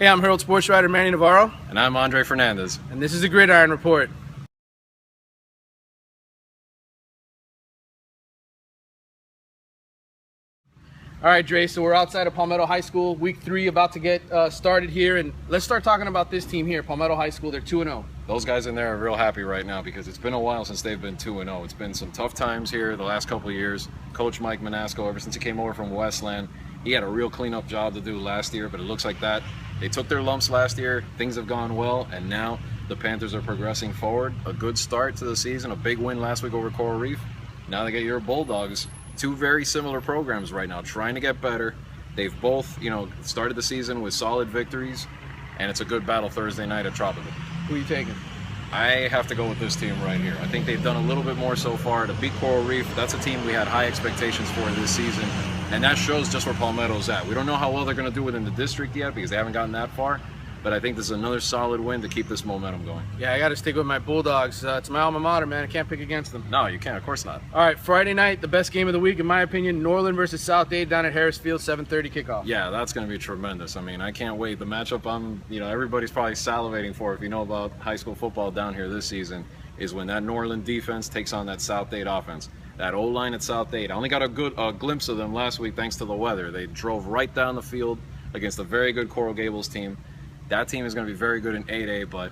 Hey, I'm Herald sports writer Manny Navarro. And I'm Andre Fernandez. And this is the Gridiron Report. All right, Dre, so we're outside of Palmetto High School, week 3 about to get started here, and let's start talking about this team here, Palmetto High School. They're 2-0. Those guys in there are real happy right now because it's been a while since they've been 2-0. It's been some tough times here the last couple of years. Coach Mike Manasco, ever since he came over from Westland, he had a real cleanup job to do last year, but it looks like that. They took their lumps last year, things have gone well, and now the Panthers are progressing forward. A good start to the season, a big win last week over Coral Reef. Now they get your Bulldogs. Two very similar programs right now, trying to get better. They've both, started the season with solid victories, and it's a good battle Thursday night at Tropical. Who are you taking? I have to go with this team right here. I think they've done a little bit more so far to beat Coral Reef. That's a team we had high expectations for this season, and that shows just where Palmetto's at. We don't know how well they're going to do within the district yet because they haven't gotten that far, but I think this is another solid win to keep this momentum going. Yeah, I got to stick with my Bulldogs. It's my alma mater, man. I can't pick against them. No, you can't. Of course not. All right, Friday night, the best game of the week, in my opinion, Norland versus South Dade down at Harris Field, 7:30 kickoff. Yeah, that's going to be tremendous. I mean, I can't wait. The matchup everybody's probably salivating for, if you know about high school football down here this season, is when that Norland defense takes on that South Dade offense. That O-line at South Dade, I only got a glimpse of them last week thanks to the weather. They drove right down the field against a very good Coral Gables team. That team is going to be very good in 8A, but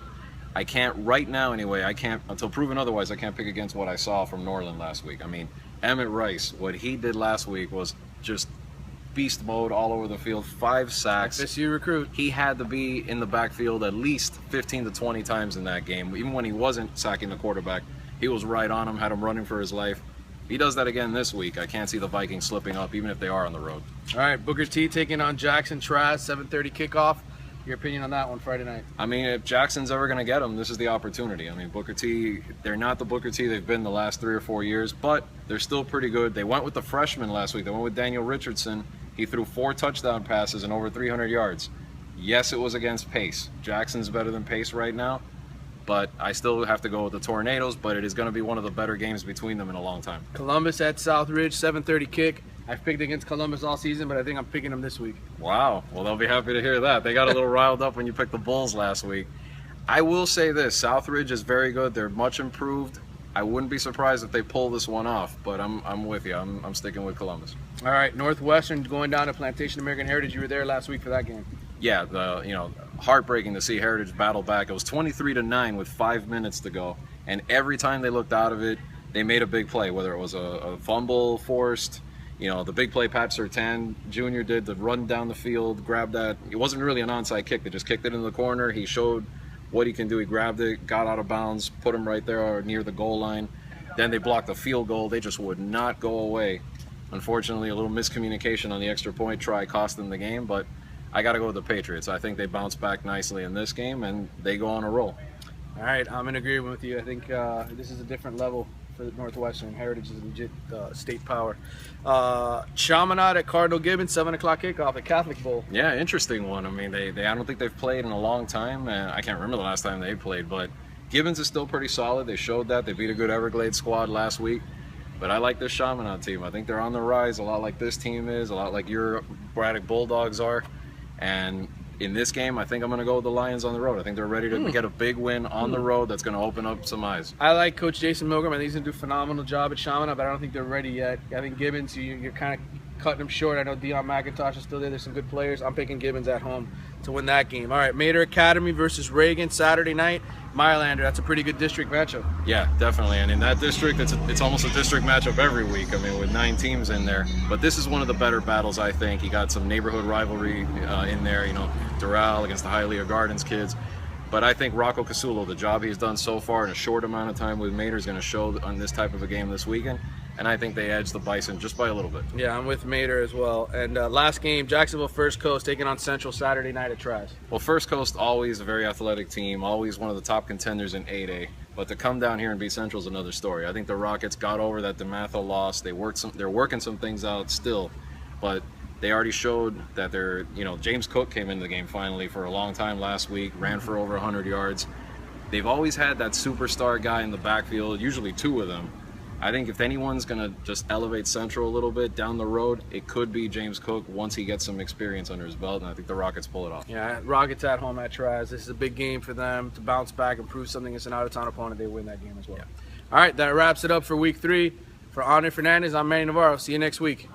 I can't, right now anyway, until proven otherwise, I can't pick against what I saw from Norland last week. I mean, Emmett Rice, what he did last week was just beast mode all over the field, 5 sacks. FSU recruit. He had to be in the backfield at least 15 to 20 times in that game. Even when he wasn't sacking the quarterback, he was right on him, had him running for his life. If he does that again this week, I can't see the Vikings slipping up, even if they are on the road. All right, Booker T taking on Jackson Trask, 7:30 kickoff. Your opinion on that one Friday night? I mean, if Jackson's ever going to get them, this is the opportunity. I mean, Booker T, they're not the Booker T they've been the last 3 or 4 years, but they're still pretty good. They went with the freshman last week. They went with Daniel Richardson. He threw 4 touchdown passes and over 300 yards. Yes, it was against Pace. Jackson's better than Pace right now, but I still have to go with the Tornadoes, but it is going to be one of the better games between them in a long time. Columbus at Southridge, 7:30 kick. I've picked against Columbus all season, but I think I'm picking them this week. Wow. Well, they'll be happy to hear that. They got a little riled up when you picked the Bulls last week. I will say this. Southridge is very good. They're much improved. I wouldn't be surprised if they pull this one off, but I'm with you. I'm sticking with Columbus. All right, Northwestern going down to Plantation American Heritage. You were there last week for that game. Yeah, heartbreaking to see Heritage battle back. It was 23-9 with 5 minutes to go, and every time they looked out of it, they made a big play, whether it was a fumble forced, the big play Pat Sertan Jr. did, the run down the field, grabbed that. It wasn't really an onside kick. They just kicked it into the corner. He showed what he can do. He grabbed it, got out of bounds, put him right there near the goal line. Then they blocked the field goal. They just would not go away. Unfortunately, a little miscommunication on the extra point try cost them the game, but I got to go with the Patriots. I think they bounce back nicely in this game, and they go on a roll. All right, I'm in agreement with you. I think this is a different level for Northwestern. Heritage is a legit state power. Chaminade at Cardinal Gibbons, 7 o'clock kickoff at Catholic Bowl. Yeah, interesting one. I mean, I don't think they've played in a long time. I can't remember the last time they played, but Gibbons is still pretty solid. They showed that. They beat a good Everglades squad last week. But I like this Chaminade team. I think they're on the rise, a lot like this team is, a lot like your Braddock Bulldogs are. And in this game, I think I'm going to go with the Lions on the road. I think they're ready to get a big win on the road that's going to open up some eyes. I like Coach Jason Milgram. I think he's going to do a phenomenal job at Chaminade, but I don't think they're ready yet. I think Gibbons, you're kind of cutting them short. I know Deion McIntosh is still there. There's some good players. I'm picking Gibbons at home to win that game. All right, Mater Academy versus Reagan, Saturday night. Mailander, that's a pretty good district matchup. Yeah, definitely. And in that district, it's almost a district matchup every week. I mean, with 9 teams in there. But this is one of the better battles, I think. You got some neighborhood rivalry in there, Doral against the Hialeah Gardens kids. But I think Rocco Casulo, the job he's done so far in a short amount of time with Mater is going to show on this type of a game this weekend. And I think they edge the Bison just by a little bit. Yeah, I'm with Mater as well. And last game, Jacksonville First Coast taking on Central Saturday night at Trask. Well, First Coast, always a very athletic team, always one of the top contenders in 8A. But to come down here and beat Central is another story. I think the Rockets got over that DeMatha loss. They're working some things out still. But they already showed that they're, James Cook came into the game finally for a long time last week, ran for over 100 yards. They've always had that superstar guy in the backfield, usually 2 of them. I think if anyone's going to just elevate Central a little bit down the road, it could be James Cook once he gets some experience under his belt, and I think the Rockets pull it off. Yeah, Rockets at home at Traz. This is a big game for them to bounce back and prove something against an out-of-town opponent. They win that game as well. Yeah. All right, that wraps it up for Week 3. For Andre Fernandez, I'm Manny Navarro. See you next week.